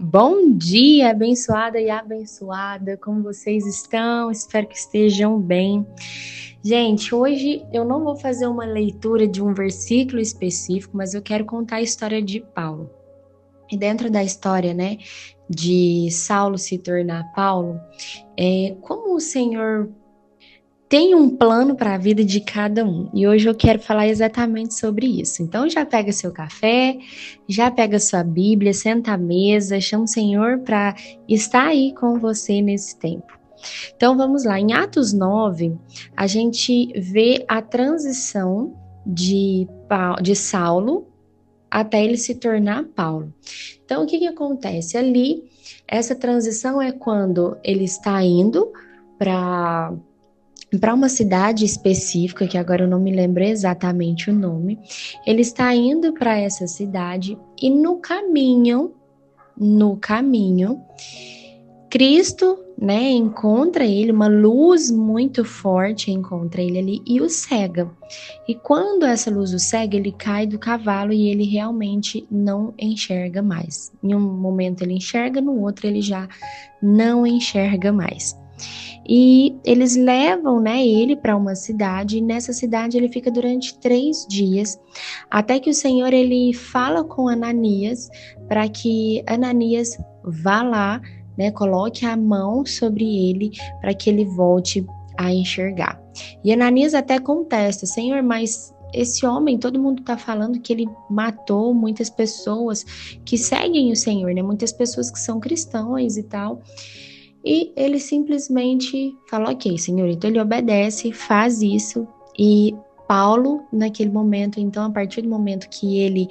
Bom dia, abençoada e abençoada, como vocês estão? Espero que estejam bem. Gente, hoje eu não vou fazer uma leitura de um versículo específico, mas eu quero contar a história de Paulo. E dentro da história, né, de Saulo se tornar Paulo, como o Senhor tem um plano para a vida de cada um. E hoje eu quero falar exatamente sobre isso. Então já pega seu café, já pega sua Bíblia, senta à mesa, chama o Senhor para estar aí com você nesse tempo. Então vamos lá, em Atos 9, a gente vê a transição de Saulo até ele se tornar Paulo. Então o que acontece? Ali, essa transição é quando ele está indo para uma cidade específica, que agora eu não me lembro exatamente o nome. Ele está indo para essa cidade e no caminho, Cristo, né, encontra ele, uma luz muito forte encontra ele ali e o cega. E quando essa luz o cega, ele cai do cavalo e ele realmente não enxerga mais. Em um momento ele enxerga, no outro ele já não enxerga mais. E eles levam, né, ele para uma cidade, e nessa cidade ele fica durante 3 dias, até que o Senhor ele fala com Ananias, para que Ananias vá lá, né, coloque a mão sobre ele, para que ele volte a enxergar. E Ananias até contesta: Senhor, mas esse homem, todo mundo está falando que ele matou muitas pessoas que seguem o Senhor, né, muitas pessoas que são cristãos e tal. E ele simplesmente fala: ok, Senhor. Então ele obedece, faz isso. E Paulo, naquele momento, então, a partir do momento que ele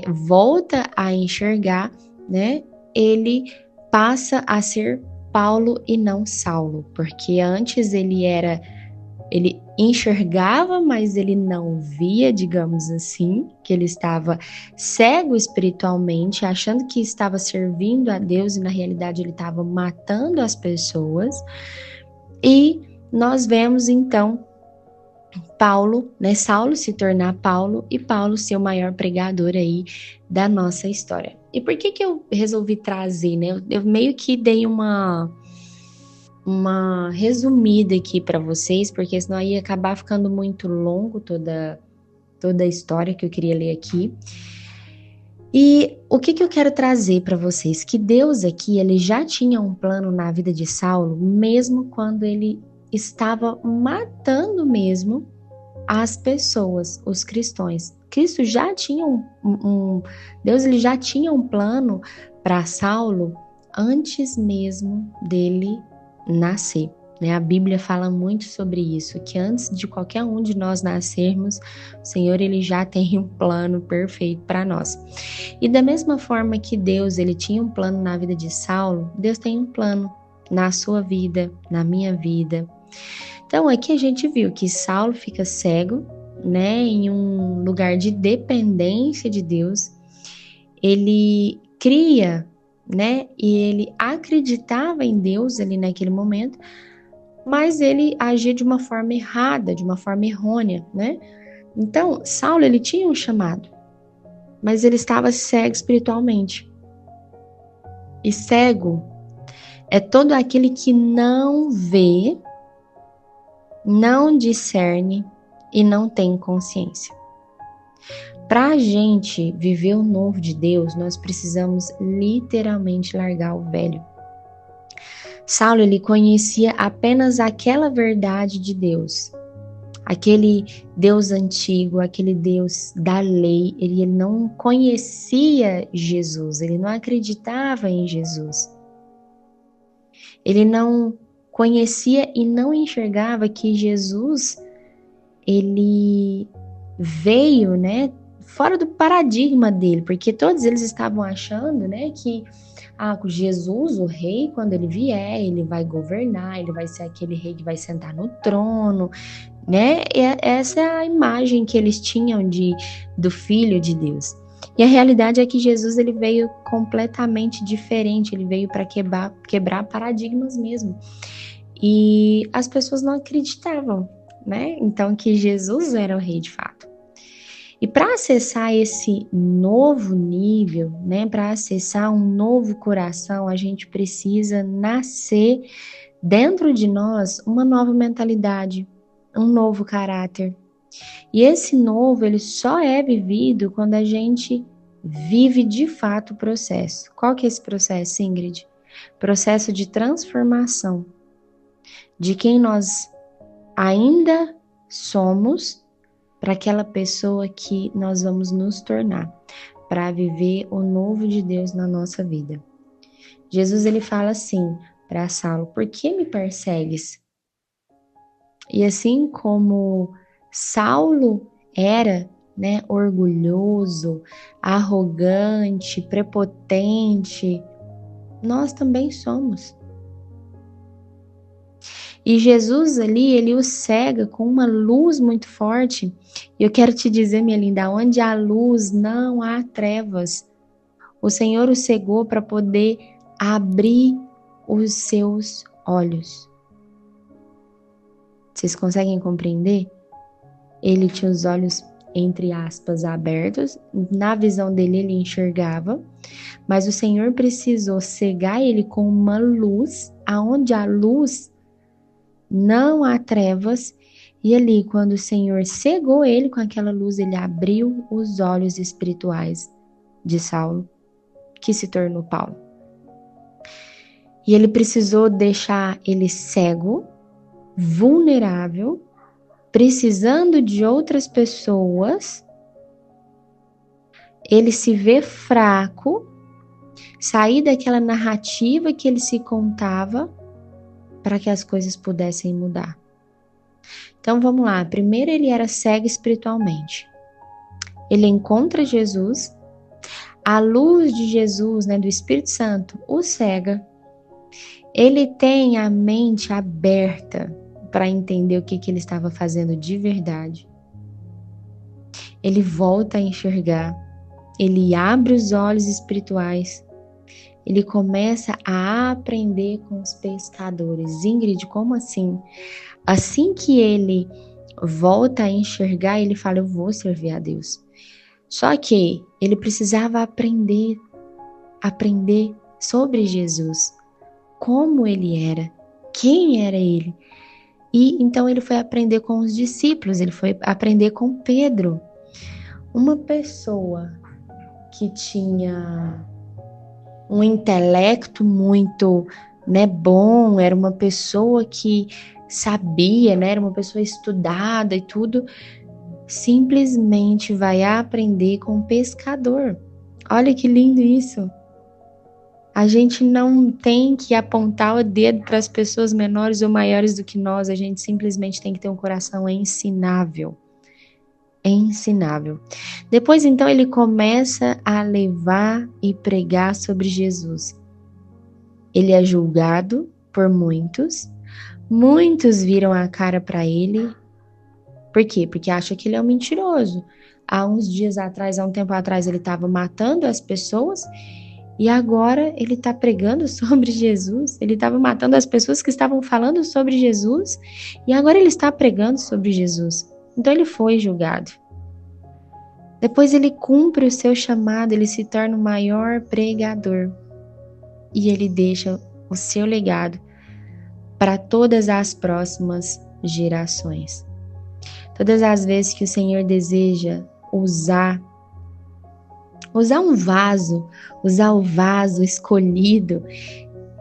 volta a enxergar, né, ele passa a ser Paulo e não Saulo, porque antes ele enxergava, mas ele não via, digamos assim, que ele estava cego espiritualmente, achando que estava servindo a Deus e na realidade ele estava matando as pessoas. E nós vemos então Paulo, né, Saulo se tornar Paulo e Paulo ser o maior pregador aí da nossa história. E por que eu resolvi trazer, né? Eu meio que dei uma resumida aqui para vocês, porque senão ia acabar ficando muito longo toda a história que eu queria ler aqui. E o que eu quero trazer para vocês? Que Deus aqui, ele já tinha um plano na vida de Saulo, mesmo quando ele estava matando mesmo as pessoas, os cristãos. Cristo já tinha Deus ele já tinha um plano para Saulo antes mesmo dele nascer, né? A Bíblia fala muito sobre isso, que antes de qualquer um de nós nascermos, o Senhor ele já tem um plano perfeito para nós. E da mesma forma que Deus ele tinha um plano na vida de Saulo, Deus tem um plano na sua vida, na minha vida. Então aqui a gente viu que Saulo fica cego, né, em um lugar de dependência de Deus. Ele cria, né, e ele acreditava em Deus ali naquele momento, mas ele agia de uma forma errada, de uma forma errônea, né? Então, Saulo, ele tinha um chamado, mas ele estava cego espiritualmente. E cego é todo aquele que não vê, não discerne e não tem consciência. Para a gente viver o novo de Deus, nós precisamos literalmente largar o velho. Saulo, ele conhecia apenas aquela verdade de Deus, aquele Deus antigo, aquele Deus da lei. Ele não conhecia Jesus, ele não acreditava em Jesus. Ele não conhecia e não enxergava que Jesus, ele veio, né, fora do paradigma dele, porque todos eles estavam achando, né, que Jesus, o rei, quando ele vier, ele vai governar, ele vai ser aquele rei que vai sentar no trono, né? E essa é a imagem que eles tinham do Filho de Deus. E a realidade é que Jesus ele veio completamente diferente, ele veio para quebrar paradigmas mesmo. E as pessoas não acreditavam, né? Então que Jesus era o rei de fato. E para acessar esse novo nível, né, para acessar um novo coração, a gente precisa nascer dentro de nós uma nova mentalidade, um novo caráter. E esse novo, ele só é vivido quando a gente vive de fato o processo. Qual que é esse processo, Ingrid? Processo de transformação de quem nós ainda somos para aquela pessoa que nós vamos nos tornar, para viver o novo de Deus na nossa vida. Jesus, ele fala assim para Saulo: por que me persegues? E assim como Saulo era, né, orgulhoso, arrogante, prepotente, nós também somos. E Jesus ali, ele o cega com uma luz muito forte. E eu quero te dizer, minha linda, onde há luz não há trevas. O Senhor o cegou para poder abrir os seus olhos. Vocês conseguem compreender? Ele tinha os olhos, entre aspas, abertos. Na visão dele, ele enxergava. Mas o Senhor precisou cegar ele com uma luz, aonde há luz não há trevas. E ali, quando o Senhor cegou ele com aquela luz, ele abriu os olhos espirituais de Saulo, que se tornou Paulo. E ele precisou deixar ele cego, vulnerável, precisando de outras pessoas. Ele se vê fraco, sair daquela narrativa que ele se contava para que as coisas pudessem mudar. Então vamos lá, primeiro ele era cego espiritualmente. Ele encontra Jesus, a luz de Jesus, né, do Espírito Santo, o cega. Ele tem a mente aberta para entender o que ele estava fazendo de verdade. Ele volta a enxergar, ele abre os olhos espirituais, ele começa a aprender com os pescadores. Ingrid, como assim? Assim que ele volta a enxergar, ele fala: eu vou servir a Deus. Só que ele precisava aprender sobre Jesus, como ele era, quem era ele. E então ele foi aprender com os discípulos, ele foi aprender com Pedro, uma pessoa que tinha um intelecto muito, né, bom, era uma pessoa que sabia, né, era uma pessoa estudada e tudo, simplesmente vai aprender com um pescador. Olha que lindo isso. A gente não tem que apontar o dedo para as pessoas menores ou maiores do que nós, a gente simplesmente tem que ter um coração ensinável. Ensinável. Depois, então, ele começa a levar e pregar sobre Jesus. Ele é julgado por muitos. Muitos viram a cara para ele. Por quê? Porque acham que ele é um mentiroso. Há uns dias atrás, há um tempo atrás, ele estava matando as pessoas e agora ele está pregando sobre Jesus. Ele estava matando as pessoas que estavam falando sobre Jesus e agora ele está pregando sobre Jesus. Então ele foi julgado. Depois ele cumpre o seu chamado, ele se torna o maior pregador. E ele deixa o seu legado para todas as próximas gerações. Todas as vezes que o Senhor deseja usar um vaso, usar o vaso escolhido,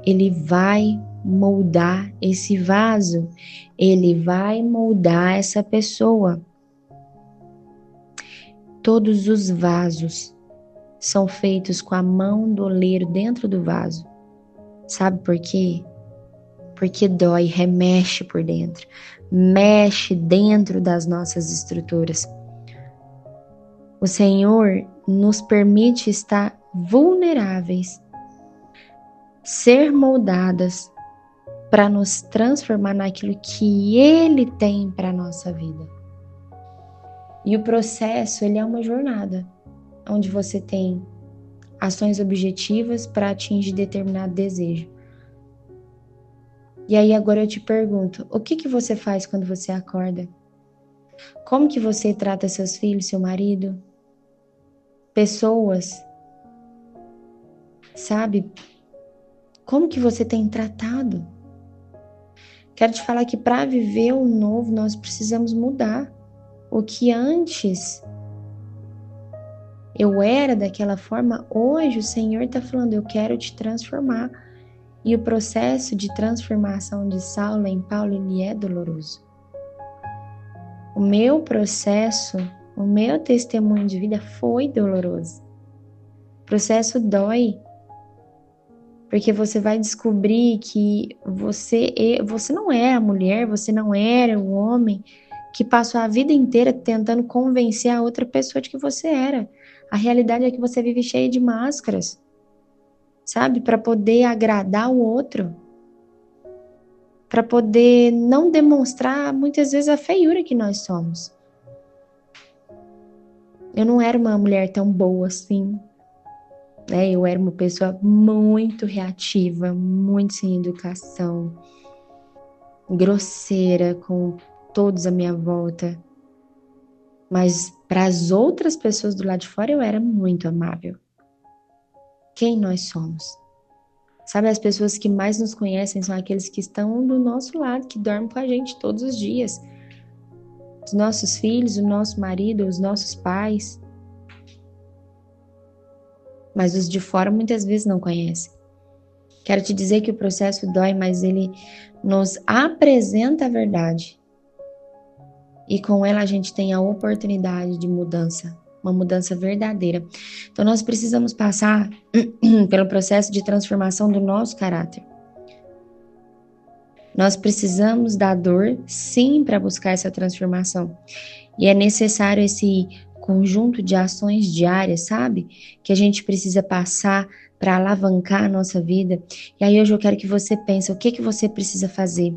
ele vai moldar esse vaso, ele vai moldar essa pessoa. Todos os vasos são feitos com a mão do oleiro dentro do vaso. Sabe por quê? Porque dói, remexe por dentro, mexe dentro das nossas estruturas. O Senhor nos permite estar vulneráveis, ser moldadas para nos transformar naquilo que Ele tem para a nossa vida. E o processo, ele é uma jornada, onde você tem ações objetivas para atingir determinado desejo. E aí agora eu te pergunto, o que você faz quando você acorda? Como que você trata seus filhos, seu marido, pessoas, sabe? Como que você tem tratado? Quero te falar que para viver o novo, nós precisamos mudar. O que antes eu era daquela forma, hoje o Senhor está falando, eu quero te transformar. E o processo de transformação de Saulo em Paulo, ele é doloroso. O meu processo, o meu testemunho de vida foi doloroso. O processo dói, porque você vai descobrir que você não é a mulher, você não era o homem que passou a vida inteira tentando convencer a outra pessoa de que você era. A realidade é que você vive cheia de máscaras, sabe? Para poder agradar o outro, para poder não demonstrar muitas vezes a feiura que nós somos. Eu não era uma mulher tão boa assim, né? Eu era uma pessoa muito reativa, muito sem educação, grosseira com todos à minha volta. Mas para as outras pessoas do lado de fora eu era muito amável. Quem nós somos? Sabe, as pessoas que mais nos conhecem são aqueles que estão do nosso lado, que dormem com a gente todos os dias. Os nossos filhos, o nosso marido, os nossos pais. Mas os de fora muitas vezes não conhecem. Quero te dizer que o processo dói, mas ele nos apresenta a verdade. E com ela a gente tem a oportunidade de mudança, uma mudança verdadeira. Então nós precisamos passar pelo processo de transformação do nosso caráter. Nós precisamos da dor, sim, para buscar essa transformação. E é necessário esse conjunto de ações diárias, sabe? Que a gente precisa passar para alavancar a nossa vida. E aí hoje eu quero que você pense o que você precisa fazer.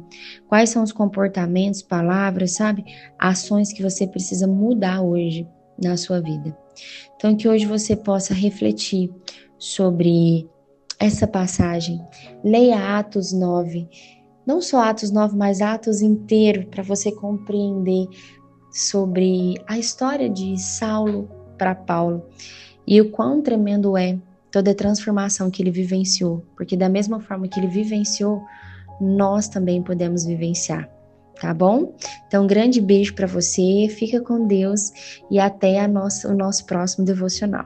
Quais são os comportamentos, palavras, sabe? Ações que você precisa mudar hoje na sua vida. Então que hoje você possa refletir sobre essa passagem. Leia Atos 9. Não só Atos 9, mas Atos inteiro, para você compreender sobre a história de Saulo para Paulo e o quão tremendo é toda a transformação que ele vivenciou, porque da mesma forma que ele vivenciou, nós também podemos vivenciar, tá bom? Então, um grande beijo para você, fica com Deus e até o nosso próximo devocional.